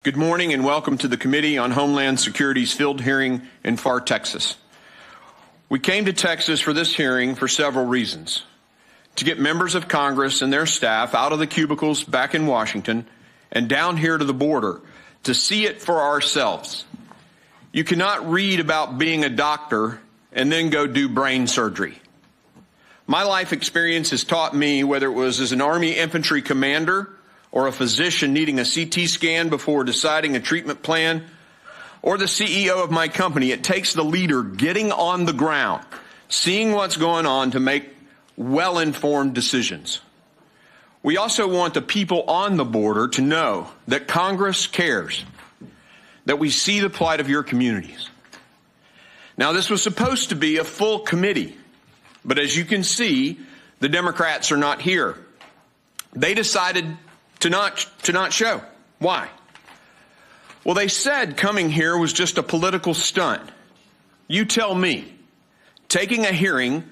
Good morning and welcome to the Committee on Homeland Security's field hearing in Pharr, Texas. We came to Texas for this hearing for several reasons. To get members of Congress and their staff out of the cubicles back in Washington and down here to the border to see it for ourselves. You cannot read about being a doctor and then go do brain surgery. My life experience has taught me, whether it was as an Army infantry commander or a physician needing a CT scan before deciding a treatment plan, or the CEO of my company, it takes the leader getting on the ground, seeing what's going on to make well-informed decisions. We also want the people on the border to know that Congress cares, that we see the plight of your communities. Now, this was supposed to be a full committee, but as you can see, the Democrats are not here. They decided to not show. Why? Well, they said coming here was just a political stunt. You tell me, taking a hearing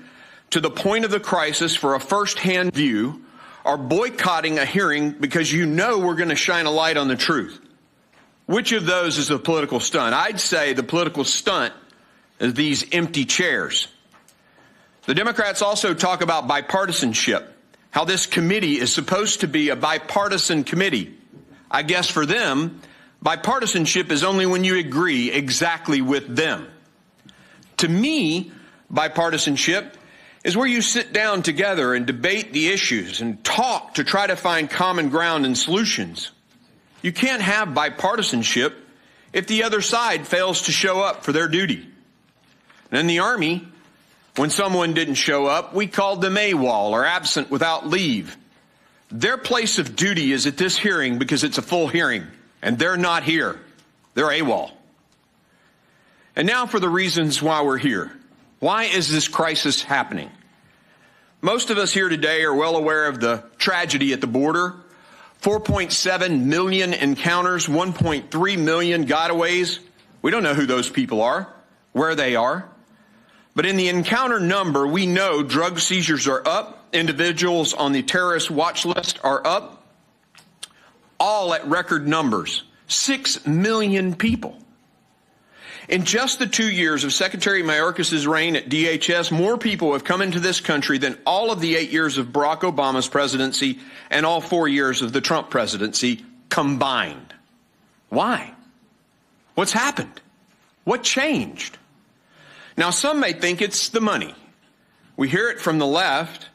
to the point of the crisis for a first-hand view, or boycotting a hearing because you know we're going to shine a light on the truth. Which of those is a political stunt? I'd say the political stunt is these empty chairs. The Democrats also talk about bipartisanship, how this committee is supposed to be a bipartisan committee. I guess for them, bipartisanship is only when you agree exactly with them. To me, bipartisanship is where you sit down together and debate the issues and talk to try to find common ground and solutions. You can't have bipartisanship if the other side fails to show up for their duty. And in the Army, when someone didn't show up, we called them AWOL, or absent without leave. Their place of duty is at this hearing because it's a full hearing, and they're not here. They're AWOL. And now for the reasons why we're here. Why is this crisis happening? Most of us here today are well aware of the tragedy at the border. 4.7 million encounters, 1.3 million gotaways. We don't know who those people are, where they are. But in the encounter number, we know drug seizures are up, individuals on the terrorist watch list are up, all at record numbers, 6 million people. In just the 2 years of Secretary Mayorkas' reign at DHS, more people have come into this country than all of the 8 years of Barack Obama's presidency and all 4 years of the Trump presidency combined. Why? What's happened? What changed? Now, some may think it's the money. We hear it from the left,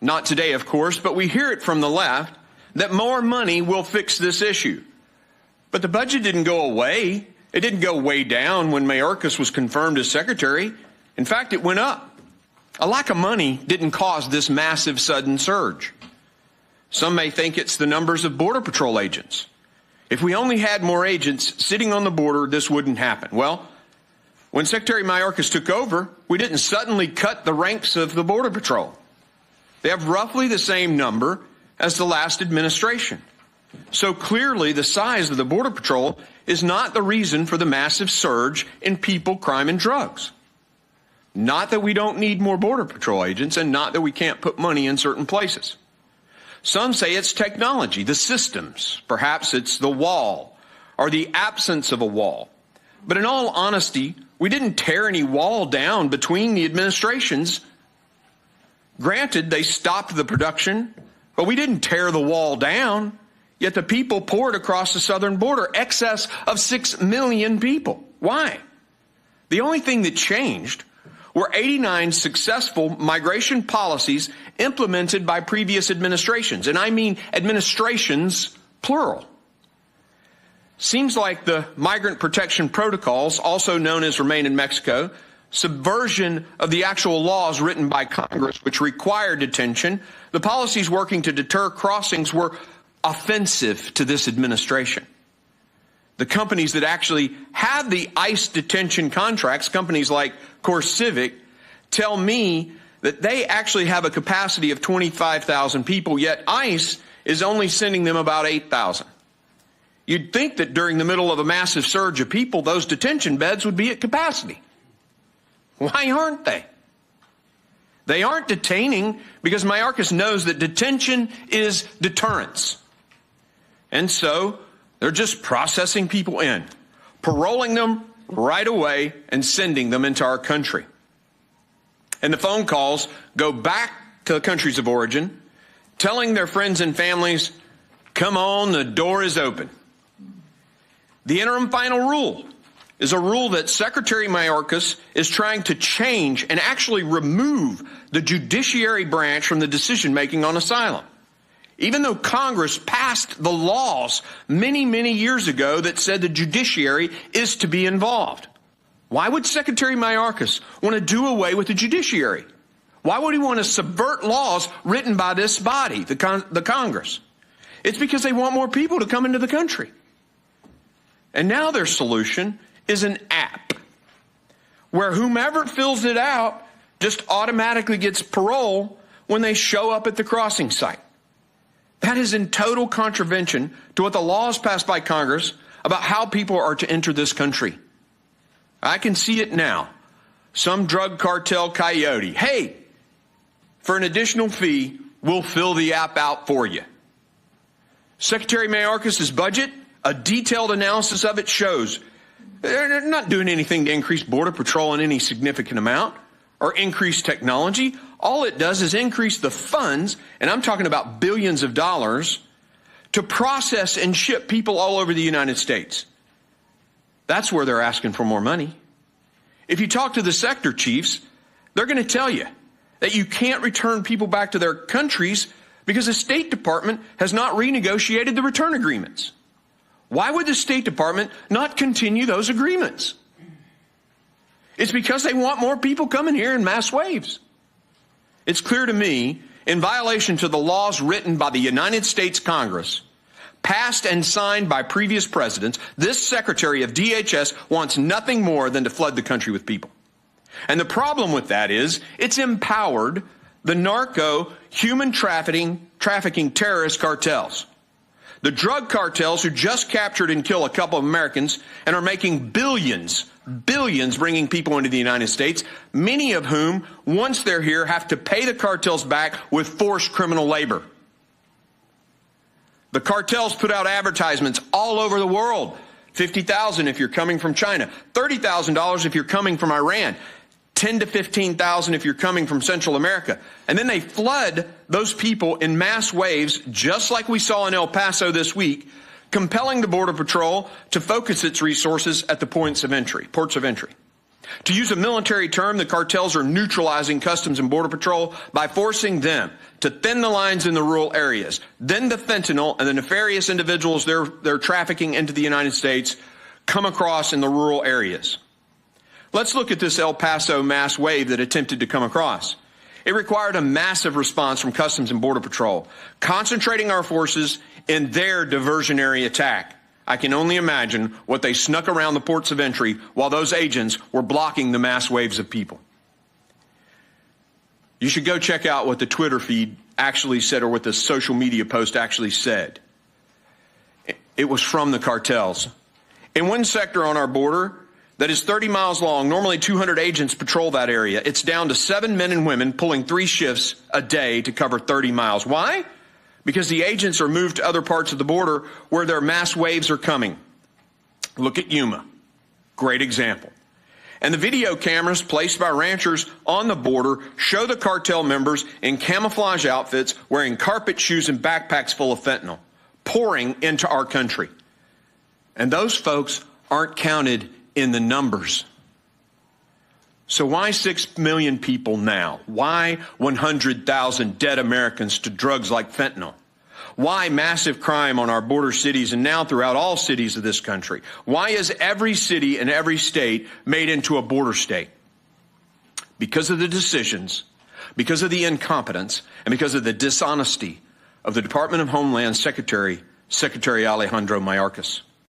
not today, of course, but we hear it from the left that more money will fix this issue. But the budget didn't go away. It didn't go way down when Mayorkas was confirmed as secretary. In fact, it went up. A lack of money didn't cause this massive sudden surge. Some may think it's the numbers of Border Patrol agents. If we only had more agents sitting on the border, this wouldn't happen. Well, when Secretary Mayorkas took over, we didn't suddenly cut the ranks of the Border Patrol. They have roughly the same number as the last administration. So clearly the size of the Border Patrol is not the reason for the massive surge in people, crime, and drugs. Not that we don't need more Border Patrol agents, and not that we can't put money in certain places. Some say it's technology, the systems. Perhaps it's the wall or the absence of a wall. But in all honesty, we didn't tear any wall down between the administrations. Granted, they stopped the production, but we didn't tear the wall down. Yet the people poured across the southern border, excess of 6 million people. Why? The only thing that changed were 89 successful migration policies implemented by previous administrations. And I mean administrations, plural. Seems like the migrant protection protocols, also known as Remain in Mexico, subversion of the actual laws written by Congress which require detention, the policies working to deter crossings were offensive to this administration. The companies that actually have the ICE detention contracts, companies like CoreCivic, tell me that they actually have a capacity of 25,000 people, yet ICE is only sending them about 8,000. You'd think that during the middle of a massive surge of people, those detention beds would be at capacity. Why aren't they? They aren't detaining because Mayorkas knows that detention is deterrence. And so They're just processing people in, paroling them right away and sending them into our country. And the phone calls go back to the countries of origin, telling their friends and families, come on, the door is open. The interim final rule is a rule that Secretary Mayorkas is trying to change and actually remove the judiciary branch from the decision-making on asylum. Even though Congress passed the laws many, many years ago that said the judiciary is to be involved. Why would Secretary Mayorkas want to do away with the judiciary? Why would he want to subvert laws written by this body, the Congress? It's because they want more people to come into the country. And now their solution is an app where whomever fills it out just automatically gets parole when they show up at the crossing site. That is in total contravention to what the laws passed by Congress about how people are to enter this country. I can see it now. Some drug cartel coyote, hey, for an additional fee, we'll fill the app out for you. Secretary Mayorkas' budget, a detailed analysis of it shows they're not doing anything to increase Border Patrol in any significant amount or increase technology. All it does is increase the funds, and I'm talking about billions of dollars, to process and ship people all over the United States. That's where they're asking for more money. If you talk to the sector chiefs, they're going to tell you that you can't return people back to their countries because the State Department has not renegotiated the return agreements. Why would the State Department not continue those agreements? It's because they want more people coming here in mass waves. It's clear to me, in violation to the laws written by the United States Congress, passed and signed by previous presidents, this Secretary of DHS wants nothing more than to flood the country with people. And the problem with that is it's empowered the narco human trafficking terrorist cartels. The drug cartels who just captured and killed a couple of Americans and are making billions bringing people into the United States, many of whom, once they're here, have to pay the cartels back with forced criminal labor. The cartels put out advertisements all over the world. $50,000 if you're coming from China, $30,000 if you're coming from Iran, $10,000 to $15,000 if you're coming from Central America. And then they flood those people in mass waves, just like we saw in El Paso this week, compelling the Border Patrol to focus its resources at the ports of entry. To use a military term, the cartels are neutralizing Customs and Border Patrol by forcing them to thin the lines in the rural areas. Then the fentanyl and the nefarious individuals they're trafficking into the United States come across in the rural areas. Let's look at this El Paso mass wave that attempted to come across. It required a massive response from Customs and Border Patrol, concentrating our forces in their diversionary attack. I can only imagine what they snuck around the ports of entry while those agents were blocking the mass waves of people. You should go check out what the Twitter feed actually said, or what the social media post actually said. It was from the cartels. In one sector on our border that is 30 miles long, normally 200 agents patrol that area. It's down to 7 men and women pulling 3 shifts a day to cover 30 miles. Why? Because the agents are moved to other parts of the border where their mass waves are coming. Look at Yuma. Great example. And the video cameras placed by ranchers on the border show the cartel members in camouflage outfits wearing carpet shoes and backpacks full of fentanyl, pouring into our country. And those folks aren't counted in the numbers. So why 6 million people now? Why 100,000 dead Americans to drugs like fentanyl? Why massive crime on our border cities and now throughout all cities of this country? Why is every city and every state made into a border state? Because of the decisions, because of the incompetence, and because of the dishonesty of the Department of Homeland Secretary Alejandro Mayorkas.